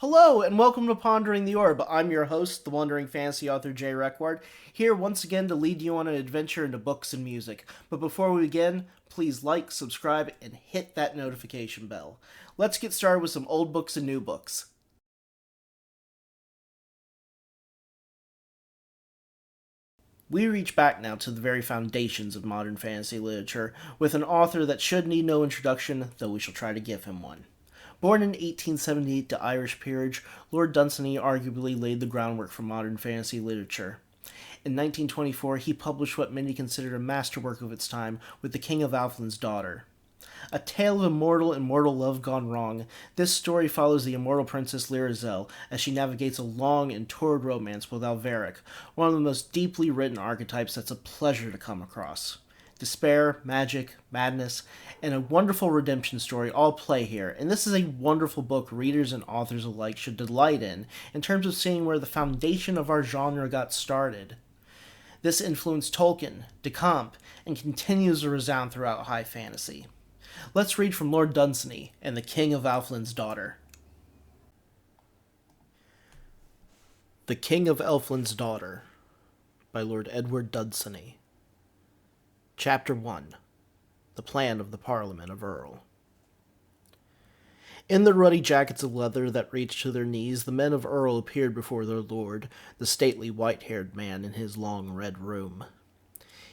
Hello, and welcome to Pondering the Orb. I'm your host, the wandering fantasy author Jay Requard, here once again to lead you on an adventure into books and music. But before we begin, please like, subscribe, and hit that notification bell. Let's get started with some old books and new books. We reach back now to the very foundations of modern fantasy literature, with an author that should need no introduction, though we shall try to give him one. Born in 1878 to Irish peerage, Lord Dunsany arguably laid the groundwork for modern fantasy literature. In 1924, he published what many considered a masterwork of its time with The King of Alfland's Daughter. A tale of immortal and mortal love gone wrong, this story follows the immortal princess Lyrizel as she navigates a long and torrid romance with Alveric, one of the most deeply written archetypes that's a pleasure to come across. Despair, magic, madness, and a wonderful redemption story all play here, and this is a wonderful book readers and authors alike should delight in terms of seeing where the foundation of our genre got started. This influenced Tolkien, de Camp, and continues to resound throughout high fantasy. Let's read from Lord Dunsany and the King of Alfland's Daughter. The King of Alfland's Daughter by Lord Edward Dunsany. Chapter 1. The Plan of the Parliament of Earl. In the ruddy jackets of leather that reached to their knees, the men of Earl appeared before their lord, the stately white-haired man in his long red room.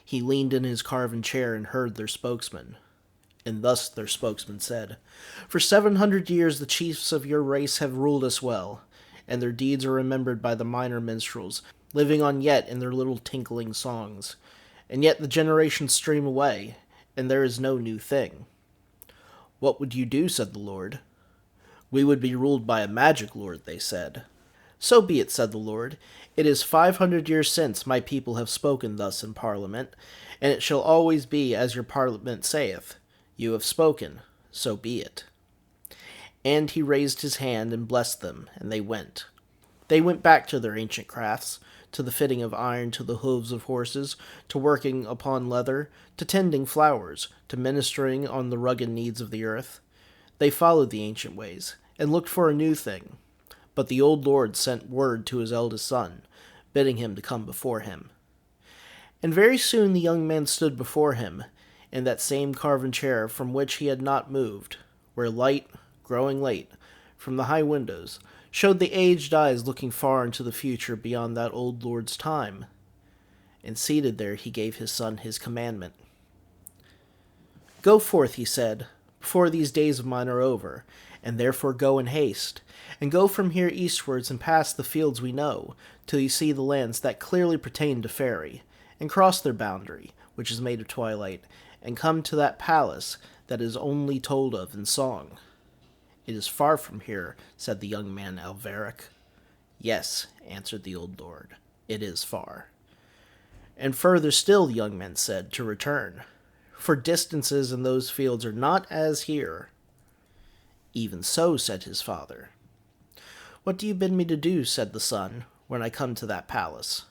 He leaned in his carven chair and heard their spokesman. And thus their spokesman said, "For 700 years the chiefs of your race have ruled us well, and their deeds are remembered by the minor minstrels, living on yet in their little tinkling songs. And yet the generations stream away, and there is no new thing." "What would you do?" said the lord. "We would be ruled by a magic lord," they said. "So be it," said the lord. "It is 500 years since my people have spoken thus in parliament, and it shall always be as your parliament saith. You have spoken, so be it." And he raised his hand and blessed them, and they went. They went back to their ancient crafts, to the fitting of iron to the hooves of horses, to working upon leather, to tending flowers, to ministering on the rugged needs of the earth. They followed the ancient ways, and looked for a new thing. But the old lord sent word to his eldest son, bidding him to come before him. And very soon the young man stood before him, in that same carven chair from which he had not moved, where light, growing late, from the high windows, showed the aged eyes looking far into the future beyond that old lord's time. And seated there he gave his son his commandment. "Go forth," he said, "before these days of mine are over, and therefore go in haste, and go from here eastwards and past the fields we know, till you see the lands that clearly pertain to Faerie, and cross their boundary, which is made of twilight, and come to that palace that is only told of in song." "It is far from here," said the young man Alveric. "Yes," answered the old lord, "it is far." "And further still," the young man said, "to return, for distances in those fields are not as here." "Even so," said his father. "What do you bid me to do," said the son, "when I come to that palace?"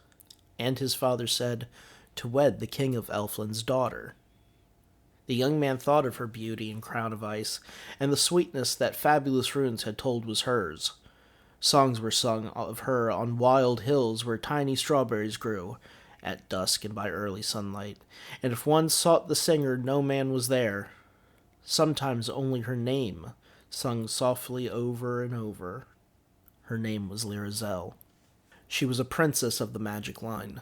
And his father said, "To wed the King of Alfland's daughter." The young man thought of her beauty and crown of ice, and the sweetness that fabulous runes had told was hers. Songs were sung of her on wild hills where tiny strawberries grew, at dusk and by early sunlight, and if one sought the singer no man was there. Sometimes only her name, sung softly over and over. Her name was Lyrizel. She was a princess of the magic line.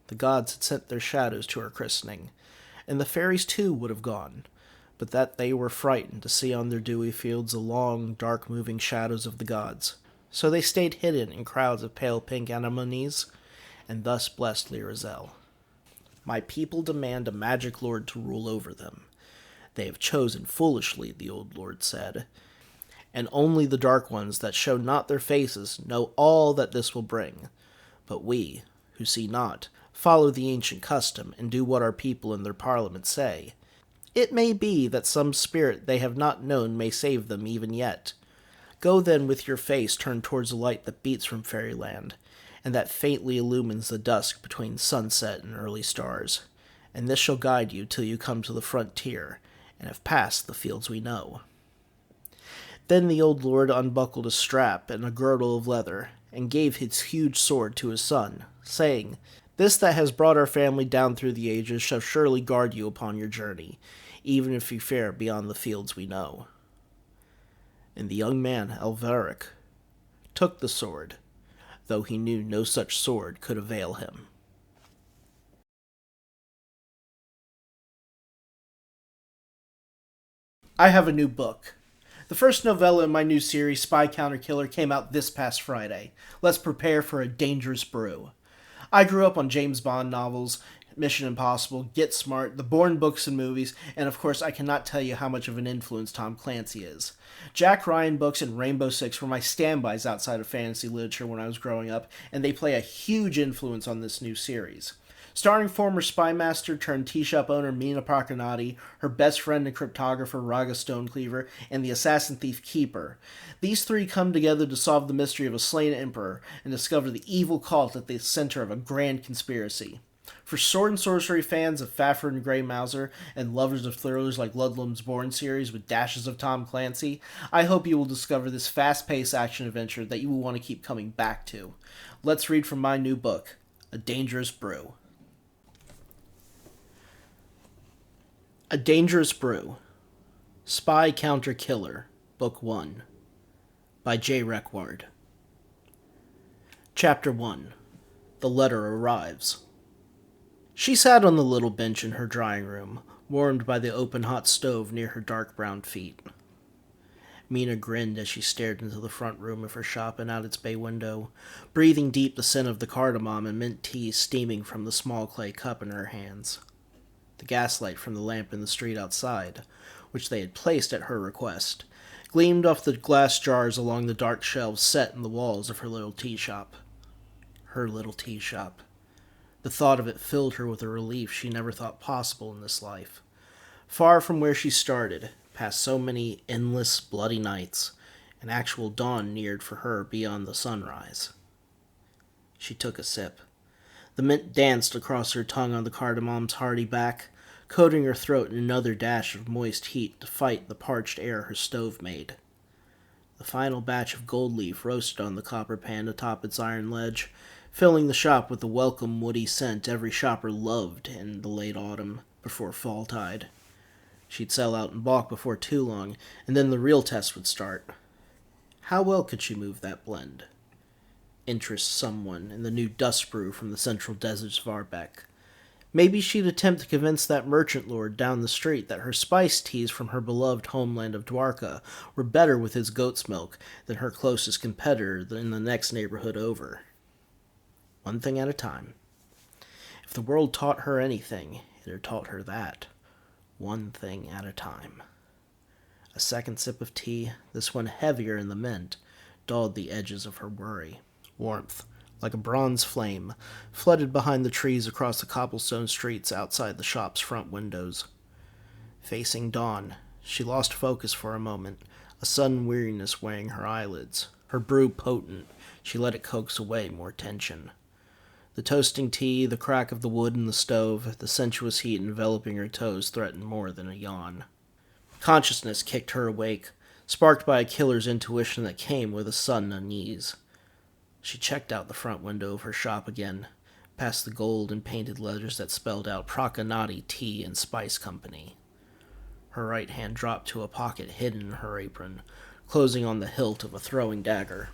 The gods had sent their shadows to her christening, and the fairies too would have gone, but that they were frightened to see on their dewy fields the long, dark-moving shadows of the gods. So they stayed hidden in crowds of pale pink anemones, and thus blessed Lyrizel. "My people demand a magic lord to rule over them. They have chosen foolishly," the old lord said, "and only the dark ones that show not their faces know all that this will bring. But we, who see not, follow the ancient custom, and do what our people in their parliament say. It may be that some spirit they have not known may save them even yet. Go then with your face turned towards the light that beats from fairyland, and that faintly illumines the dusk between sunset and early stars, and this shall guide you till you come to the frontier, and have passed the fields we know." Then the old lord unbuckled a strap and a girdle of leather, and gave his huge sword to his son, saying, "This that has brought our family down through the ages shall surely guard you upon your journey, even if you fare beyond the fields we know." And the young man, Alveric, took the sword, though he knew no such sword could avail him. I have a new book. The first novella in my new series, Spy Counter Killer, came out this past Friday. Let's prepare for a dangerous brew. I grew up on James Bond novels, Mission Impossible, Get Smart, the Bourne books and movies, and of course I cannot tell you how much of an influence Tom Clancy is. Jack Ryan books and Rainbow Six were my standbys outside of fantasy literature when I was growing up, and they play a huge influence on this new series. Starring former spy master turned tea shop owner Mina Parkinati, her best friend and cryptographer Raga Stonecleaver, and the assassin thief Keeper. These three come together to solve the mystery of a slain emperor and discover the evil cult at the center of a grand conspiracy. For sword and sorcery fans of Fafhrd and Grey Mouser, and lovers of thrillers like Ludlum's Bourne series with dashes of Tom Clancy, I hope you will discover this fast-paced action adventure that you will want to keep coming back to. Let's read from my new book, A Dangerous Brew. A Dangerous Brew, Spy Counter Killer, Book 1, by J. Requard. Chapter 1, The Letter Arrives. She sat on the little bench in her drawing room, warmed by the open hot stove near her dark brown feet. Mina grinned as she stared into the front room of her shop and out its bay window, breathing deep the scent of the cardamom and mint tea steaming from the small clay cup in her hands. The gaslight from the lamp in the street outside, which they had placed at her request, gleamed off the glass jars along the dark shelves set in the walls of her little tea shop. Her little tea shop. The thought of it filled her with a relief she never thought possible in this life. Far from where she started, past so many endless, bloody nights, an actual dawn neared for her beyond the sunrise. She took a sip. The mint danced across her tongue on the cardamom's hearty back, coating her throat in another dash of moist heat to fight the parched air her stove made. The final batch of gold leaf roasted on the copper pan atop its iron ledge, filling the shop with the welcome woody scent every shopper loved in the late autumn before fall tide. She'd sell out and balk before too long, and then the real test would start. How well could she move that blend? Interest someone in the new dust brew from the central deserts of Arbeck. Maybe she'd attempt to convince that merchant lord down the street that her spice teas from her beloved homeland of Dwarka were better with his goat's milk than her closest competitor in the next neighborhood over. One thing at a time. If the world taught her anything, it had taught her that. One thing at a time. A second sip of tea, this one heavier in the mint, dulled the edges of her worry. Warmth, like a bronze flame, flooded behind the trees across the cobblestone streets outside the shop's front windows. Facing dawn, she lost focus for a moment, a sudden weariness weighing her eyelids. Her brew potent, she let it coax away more tension. The toasting tea, the crack of the wood in the stove, the sensuous heat enveloping her toes threatened more than a yawn. Consciousness kicked her awake, sparked by a killer's intuition that came with a sudden unease. She checked out the front window of her shop again, past the gold and painted letters that spelled out Prakanati Tea and Spice Company. Her right hand dropped to a pocket hidden in her apron, closing on the hilt of a throwing dagger.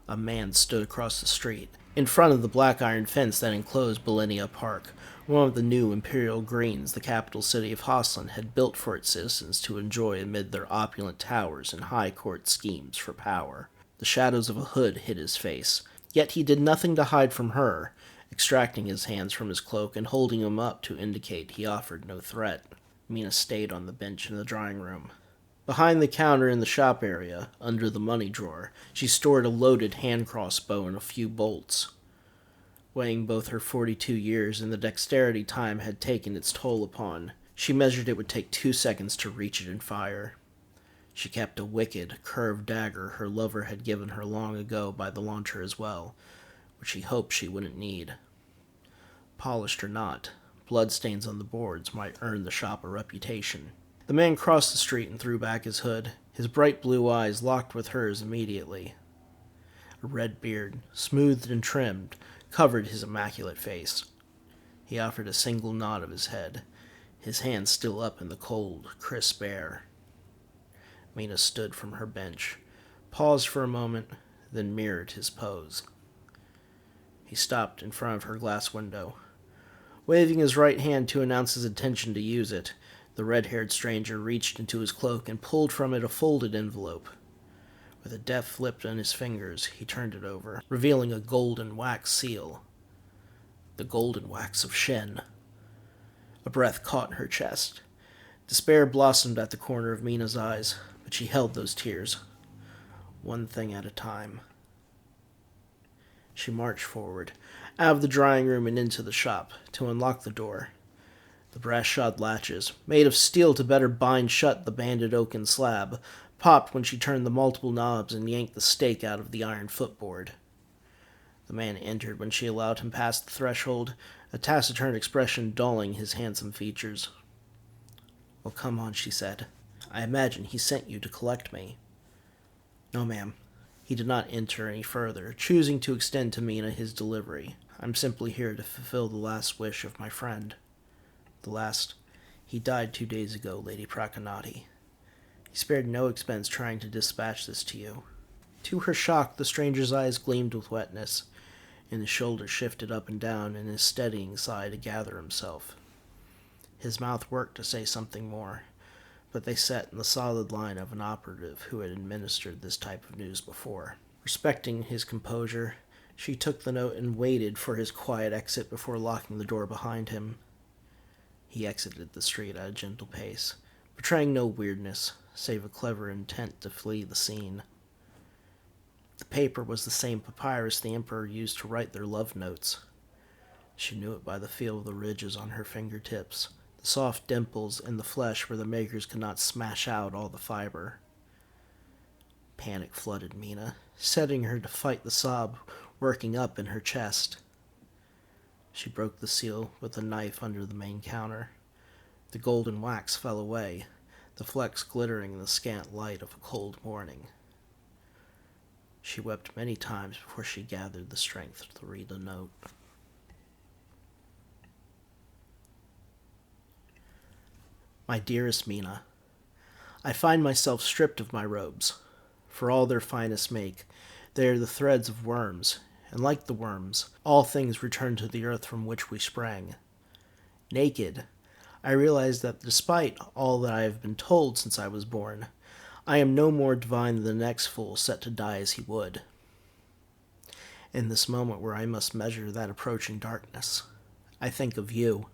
A man stood across the street, in front of the black iron fence that enclosed Bellenia Park, one of the new imperial greens the capital city of Hosland had built for its citizens to enjoy amid their opulent towers and high court schemes for power. The shadows of a hood hid his face, yet he did nothing to hide from her, extracting his hands from his cloak and holding them up to indicate he offered no threat. Mina stayed on the bench in the drawing room. Behind the counter in the shop area, under the money drawer, she stored a loaded hand crossbow and a few bolts. Weighing both her 42 years and the dexterity time had taken its toll upon, she measured it would take 2 seconds to reach it and fire. She kept a wicked, curved dagger her lover had given her long ago by the launcher as well, which he hoped she wouldn't need. Polished or not, bloodstains on the boards might earn the shop a reputation. The man crossed the street and threw back his hood. His bright blue eyes locked with hers immediately. A red beard, smoothed and trimmed, covered his immaculate face. He offered a single nod of his head, his hand still up in the cold, crisp air. Mina stood from her bench, paused for a moment, then mirrored his pose. He stopped in front of her glass window. Waving his right hand to announce his intention to use it, the red-haired stranger reached into his cloak and pulled from it a folded envelope. With a deft flip on his fingers, he turned it over, revealing a golden wax seal. The golden wax of Shen. A breath caught in her chest. Despair blossomed at the corner of Mina's eyes, but she held those tears, one thing at a time. She marched forward, out of the drawing room and into the shop, to unlock the door. The brass-shod latches, made of steel to better bind shut the banded oaken slab, popped when she turned the multiple knobs and yanked the stake out of the iron footboard. The man entered when she allowed him past the threshold, a taciturn expression dulling his handsome features. "Well, come on," she said. "I imagine he sent you to collect me." "No, ma'am." He did not enter any further, choosing to extend to Mina his delivery. "I'm simply here to fulfill the last wish of my friend. The last... He died 2 days ago, Lady Prakanati. He spared no expense trying to dispatch this to you." To her shock, the stranger's eyes gleamed with wetness, and his shoulders shifted up and down in his steadying sigh to gather himself. His mouth worked to say something more, but they set in the solid line of an operative who had administered this type of news before. Respecting his composure, she took the note and waited for his quiet exit before locking the door behind him. He exited the street at a gentle pace, betraying no weirdness, save a clever intent to flee the scene. The paper was the same papyrus the Emperor used to write their love notes. She knew it by the feel of the ridges on her fingertips, the soft dimples in the flesh where the makers could not smash out all the fiber. Panic flooded Mina, setting her to fight the sob working up in her chest. She broke the seal with a knife under the main counter. The golden wax fell away, the flecks glittering in the scant light of a cold morning. She wept many times before she gathered the strength to read the note. My dearest Mina, I find myself stripped of my robes. For all their finest make, they are the threads of worms, and like the worms, all things return to the earth from which we sprang. Naked, I realize that despite all that I have been told since I was born, I am no more divine than the next fool set to die as he would. In this moment where I must measure that approaching darkness, I think of you.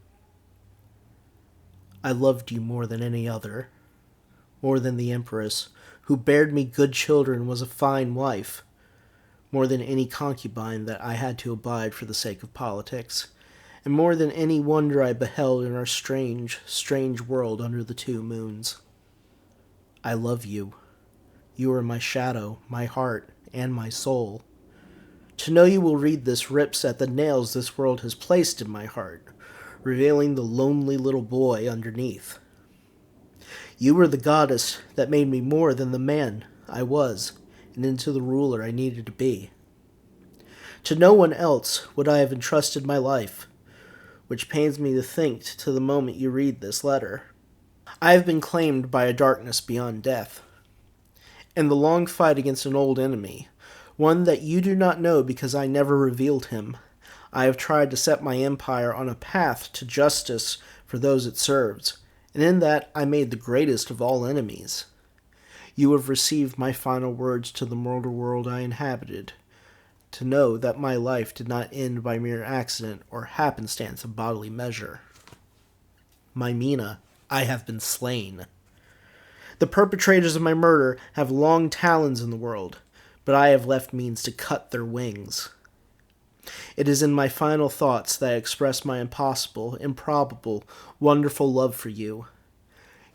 I loved you more than any other, more than the Empress, who bared me good children, was a fine wife, more than any concubine that I had to abide for the sake of politics, and more than any wonder I beheld in our strange, strange world under the 2 moons. I love you. You are my shadow, my heart, and my soul. To know you will read this rips at the nails this world has placed in my heart, revealing the lonely little boy underneath. You were the goddess that made me more than the man I was, and into the ruler I needed to be. To no one else would I have entrusted my life, which pains me to think to the moment you read this letter. I have been claimed by a darkness beyond death. In the long fight against an old enemy, one that you do not know because I never revealed him, I have tried to set my empire on a path to justice for those it serves, and in that I made the greatest of all enemies. You have received my final words to the mortal world I inhabited, to know that my life did not end by mere accident or happenstance of bodily measure. My Mina, I have been slain. The perpetrators of my murder have long talons in the world, but I have left means to cut their wings. It is in my final thoughts that I express my impossible, improbable, wonderful love for you.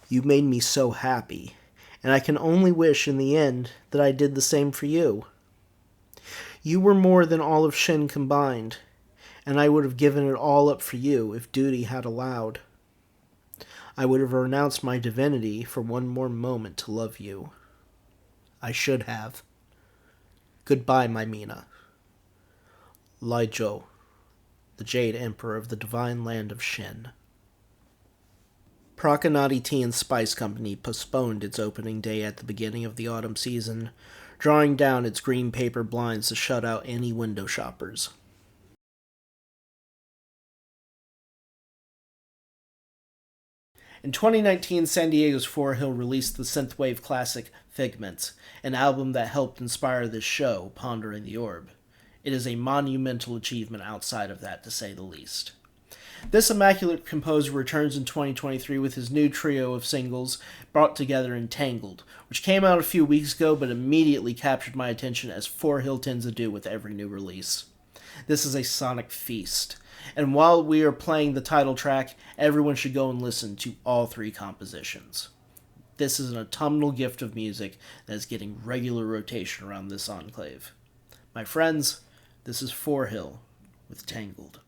You made me so happy, and I can only wish in the end that I did the same for you. You were more than all of Shen combined, and I would have given it all up for you if duty had allowed. I would have renounced my divinity for one more moment to love you. I should have. Goodbye, my Mina. Lai Zhou, the Jade Emperor of the divine land of Shen. Prakanati Tea and Spice Company postponed its opening day at the beginning of the autumn season, drawing down its green paper blinds to shut out any window shoppers. In 2019, San Diego's Forhill released the synthwave classic Figments, an album that helped inspire this show, Pondering the Orb. It is a monumental achievement outside of that, to say the least. This immaculate composer returns in 2023 with his new trio of singles brought together in Tangled, which came out a few weeks ago but immediately captured my attention as Forhill tends to do with every new release. This is a sonic feast, and while we are playing the title track, everyone should go and listen to all three compositions. This is an autumnal gift of music that is getting regular rotation around this enclave. My friends, this is Forhill with Tangled.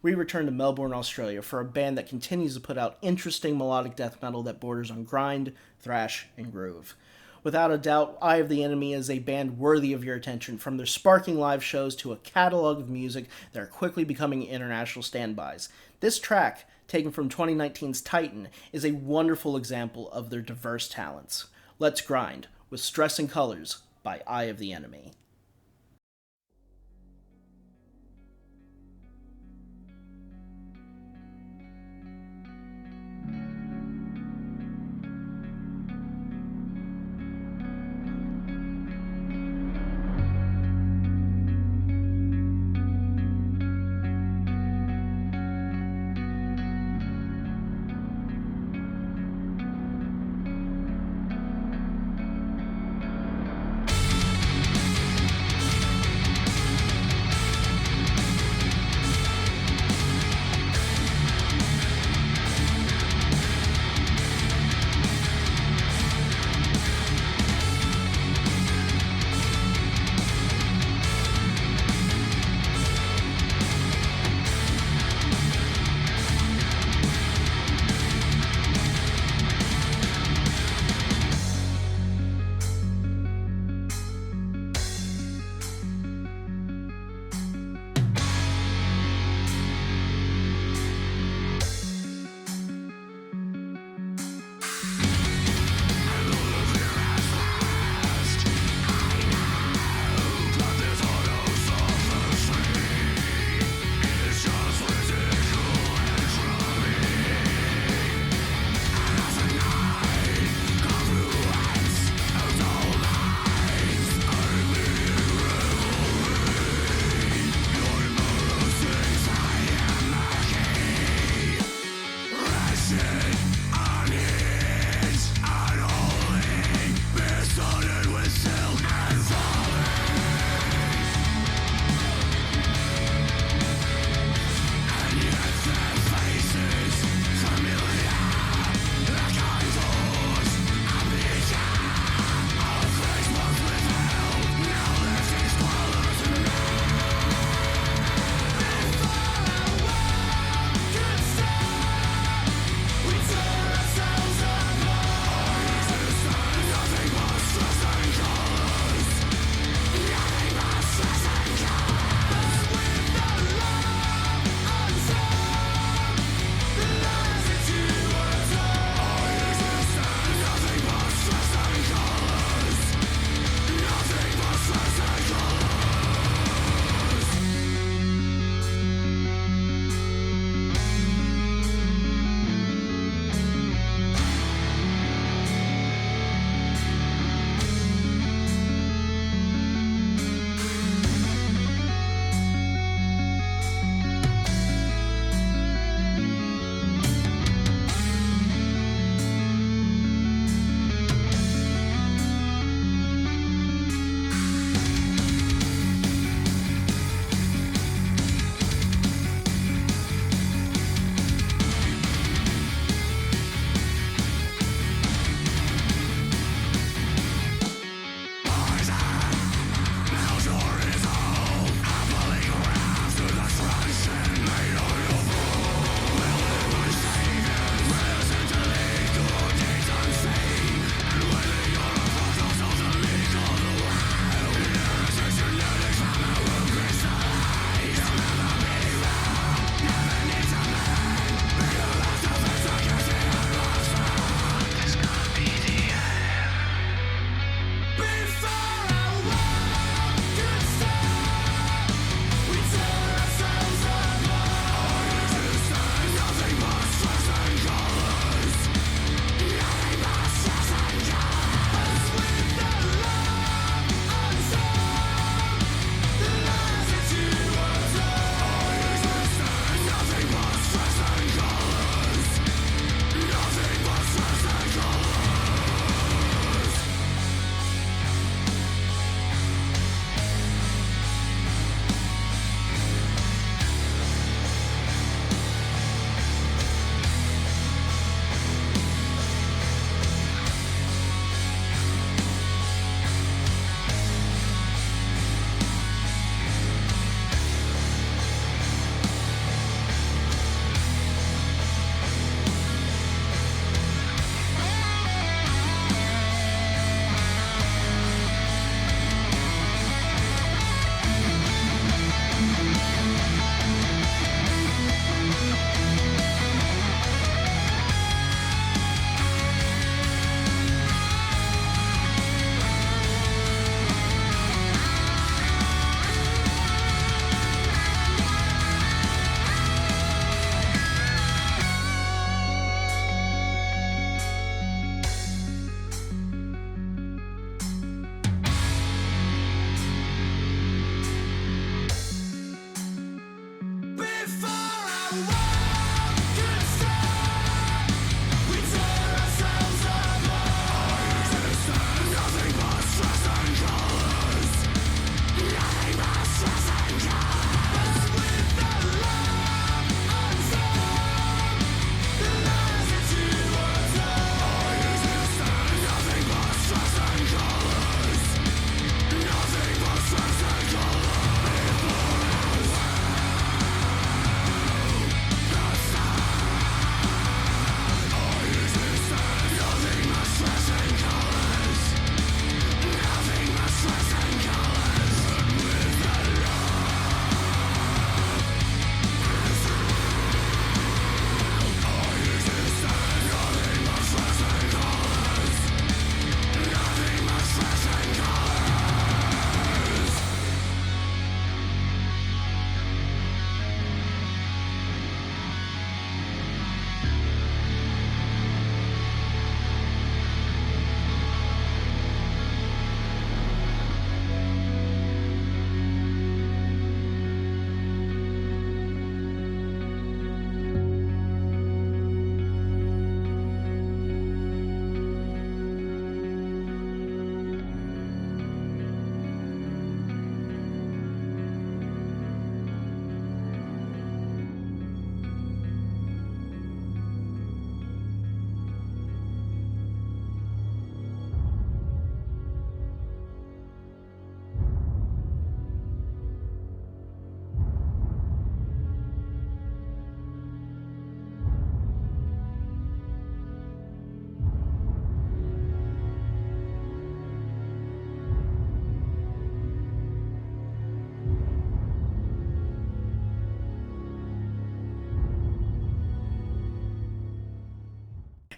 we return to Melbourne, Australia for a band that continues to put out interesting melodic death metal that borders on grind, thrash, and groove. Without a doubt, Eye of the Enemy is a band worthy of your attention, from their sparking live shows to a catalog of music that are quickly becoming international standbys. This track, taken from 2019's Titan, is a wonderful example of their diverse talents. Let's Grind, with Stress and Colors, by Eye of the Enemy.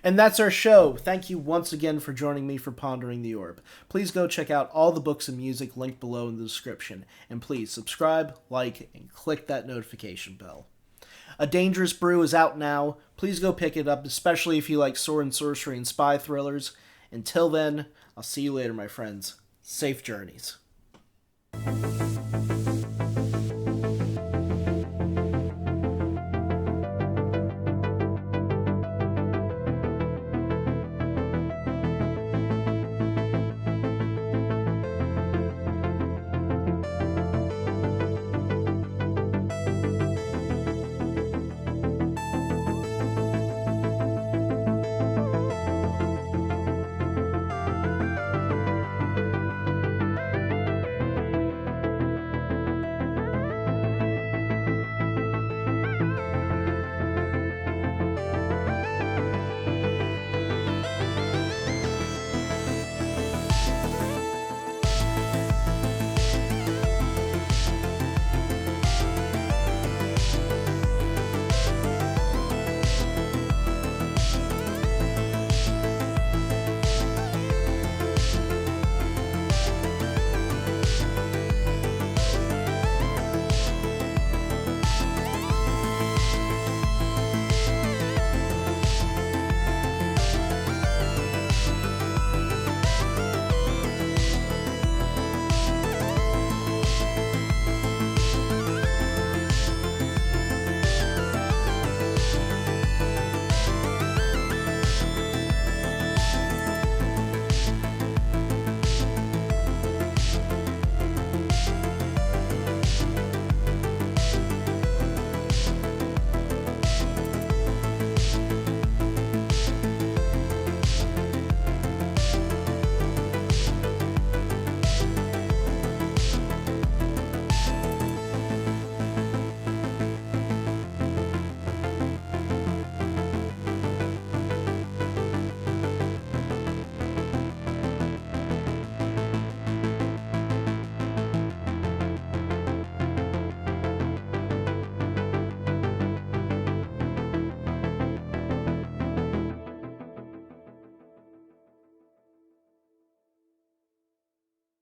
And that's our show. Thank you once again for joining me for Pondering the Orb. Please go check out all the books and music linked below in the description. And please subscribe, like, and click that notification bell. A Dangerous Brew is out now. Please go pick it up, especially if you like sword and sorcery and spy thrillers. Until then, I'll see you later, my friends. Safe journeys.